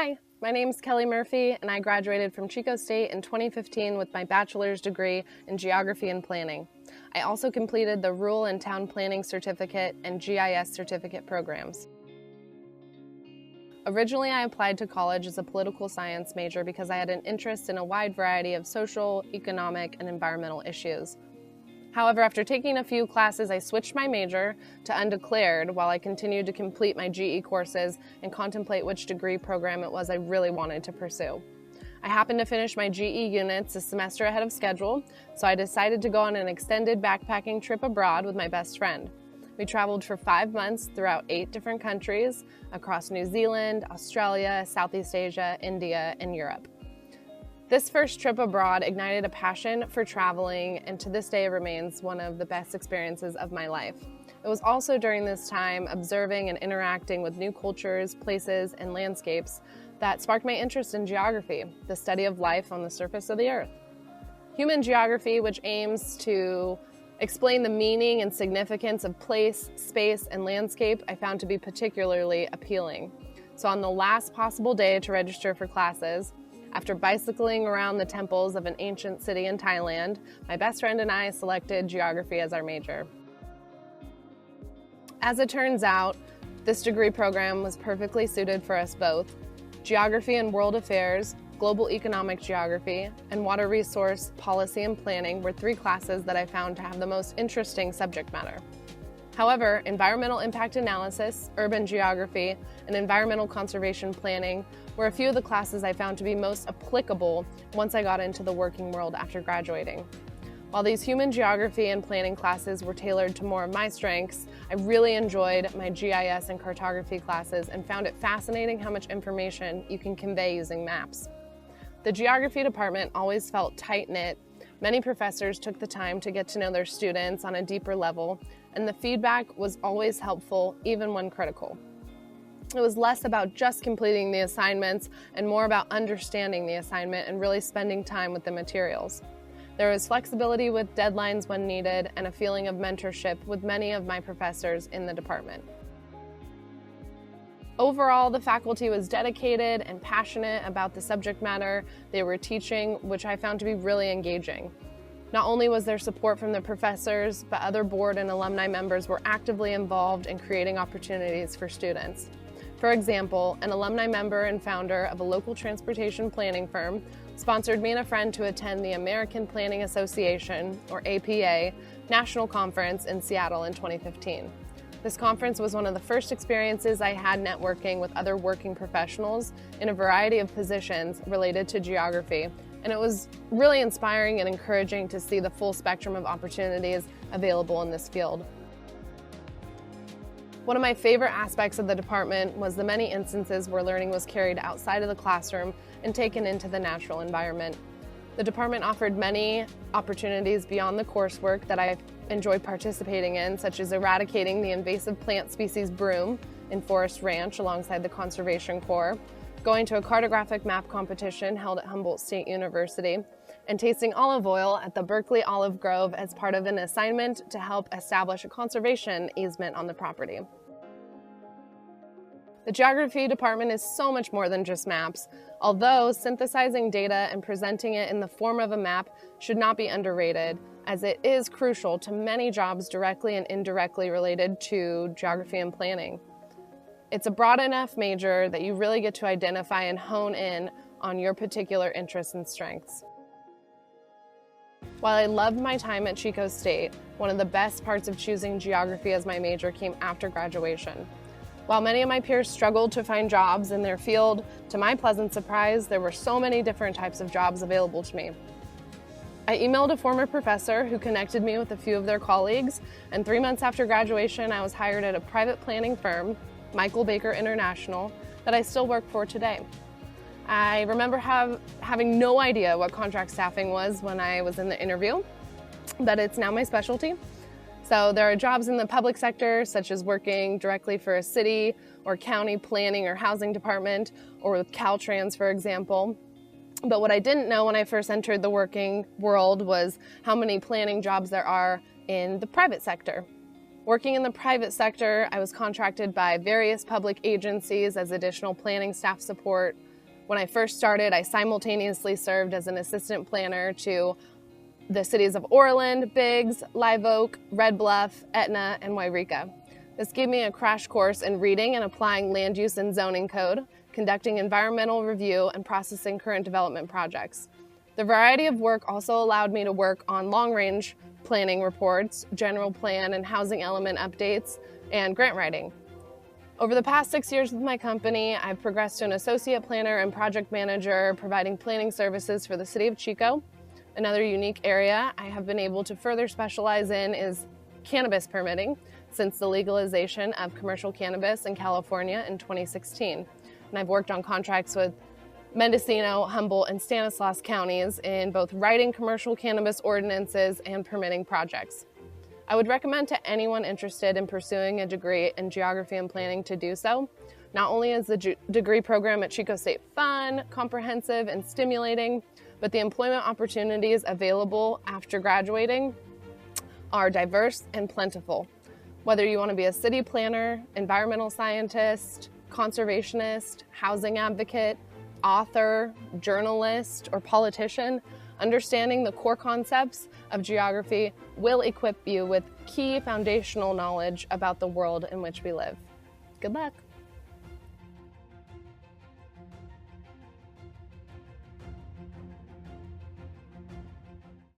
Hi, my name is Kelly Murphy, and I graduated from Chico State in 2015 with my bachelor's degree in Geography and Planning. I also completed the Rural and Town Planning Certificate and GIS Certificate programs. Originally, I applied to college as a political science major because I had an interest in a wide variety of social, economic, and environmental issues. However, after taking a few classes, I switched my major to undeclared while I continued to complete my GE courses and contemplate which degree program it was I really wanted to pursue. I happened to finish my GE units a semester ahead of schedule, so I decided to go on an extended backpacking trip abroad with my best friend. We traveled for 5 months throughout 8 different countries across New Zealand, Australia, Southeast Asia, India, and Europe. This first trip abroad ignited a passion for traveling, and to this day remains one of the best experiences of my life. It was also during this time observing and interacting with new cultures, places, and landscapes that sparked my interest in geography, the study of life on the surface of the earth. Human geography, which aims to explain the meaning and significance of place, space, and landscape, I found to be particularly appealing. So on the last possible day to register for classes, after bicycling around the temples of an ancient city in Thailand, my best friend and I selected geography as our major. As it turns out, this degree program was perfectly suited for us both. Geography and World Affairs, Global Economic Geography, and Water Resource Policy and Planning were 3 classes that I found to have the most interesting subject matter. However, environmental impact analysis, urban geography, and environmental conservation planning were a few of the classes I found to be most applicable once I got into the working world after graduating. While these human geography and planning classes were tailored to more of my strengths, I really enjoyed my GIS and cartography classes and found it fascinating how much information you can convey using maps. The geography department always felt tight-knit. Many professors took the time to get to know their students on a deeper level, and the feedback was always helpful, even when critical. It was less about just completing the assignments and more about understanding the assignment and really spending time with the materials. There was flexibility with deadlines when needed and a feeling of mentorship with many of my professors in the department. Overall, the faculty was dedicated and passionate about the subject matter they were teaching, which I found to be really engaging. Not only was there support from the professors, but other board and alumni members were actively involved in creating opportunities for students. For example, an alumni member and founder of a local transportation planning firm sponsored me and a friend to attend the American Planning Association, or APA, National Conference in Seattle in 2015. This conference was one of the first experiences I had networking with other working professionals in a variety of positions related to geography, and it was really inspiring and encouraging to see the full spectrum of opportunities available in this field. One of my favorite aspects of the department was the many instances where learning was carried outside of the classroom and taken into the natural environment. The department offered many opportunities beyond the coursework that I enjoyed participating in, such as eradicating the invasive plant species broom in Forest Ranch alongside the Conservation Corps, going to a cartographic map competition held at Humboldt State University, and tasting olive oil at the Berkeley Olive Grove as part of an assignment to help establish a conservation easement on the property. The geography department is so much more than just maps. Although synthesizing data and presenting it in the form of a map should not be underrated, as it is crucial to many jobs directly and indirectly related to geography and planning. It's a broad enough major that you really get to identify and hone in on your particular interests and strengths. While I loved my time at Chico State, one of the best parts of choosing geography as my major came after graduation. While many of my peers struggled to find jobs in their field, to my pleasant surprise, there were so many different types of jobs available to me. I emailed a former professor who connected me with a few of their colleagues, and 3 months after graduation, I was hired at a private planning firm, Michael Baker International, that I still work for today. I remember having no idea what contract staffing was when I was in the interview, but it's now my specialty. So there are jobs in the public sector, such as working directly for a city or county planning or housing department, or with Caltrans, for example. But what I didn't know when I first entered the working world was how many planning jobs there are in the private sector. Working in the private sector, I was contracted by various public agencies as additional planning staff support, When I first started, I simultaneously served as an assistant planner to the cities of Orland, Biggs, Live Oak, Red Bluff, Etna, and Wairika. This gave me a crash course in reading and applying land use and zoning code, conducting environmental review, and processing current development projects. The variety of work also allowed me to work on long-range planning reports, general plan and housing element updates, and grant writing. Over the past 6 years with my company, I've progressed to an associate planner and project manager, providing planning services for the city of Chico. Another unique area I have been able to further specialize in is cannabis permitting, since the legalization of commercial cannabis in California in 2016. And I've worked on contracts with Mendocino, Humboldt, and Stanislaus counties in both writing commercial cannabis ordinances and permitting projects. I would recommend to anyone interested in pursuing a degree in geography and planning to do so. Not only is the degree program at Chico State fun, comprehensive, and stimulating, but the employment opportunities available after graduating are diverse and plentiful. Whether you want to be a city planner, environmental scientist, conservationist, housing advocate, author, journalist, or politician, understanding the core concepts of geography will equip you with key foundational knowledge about the world in which we live. Good luck.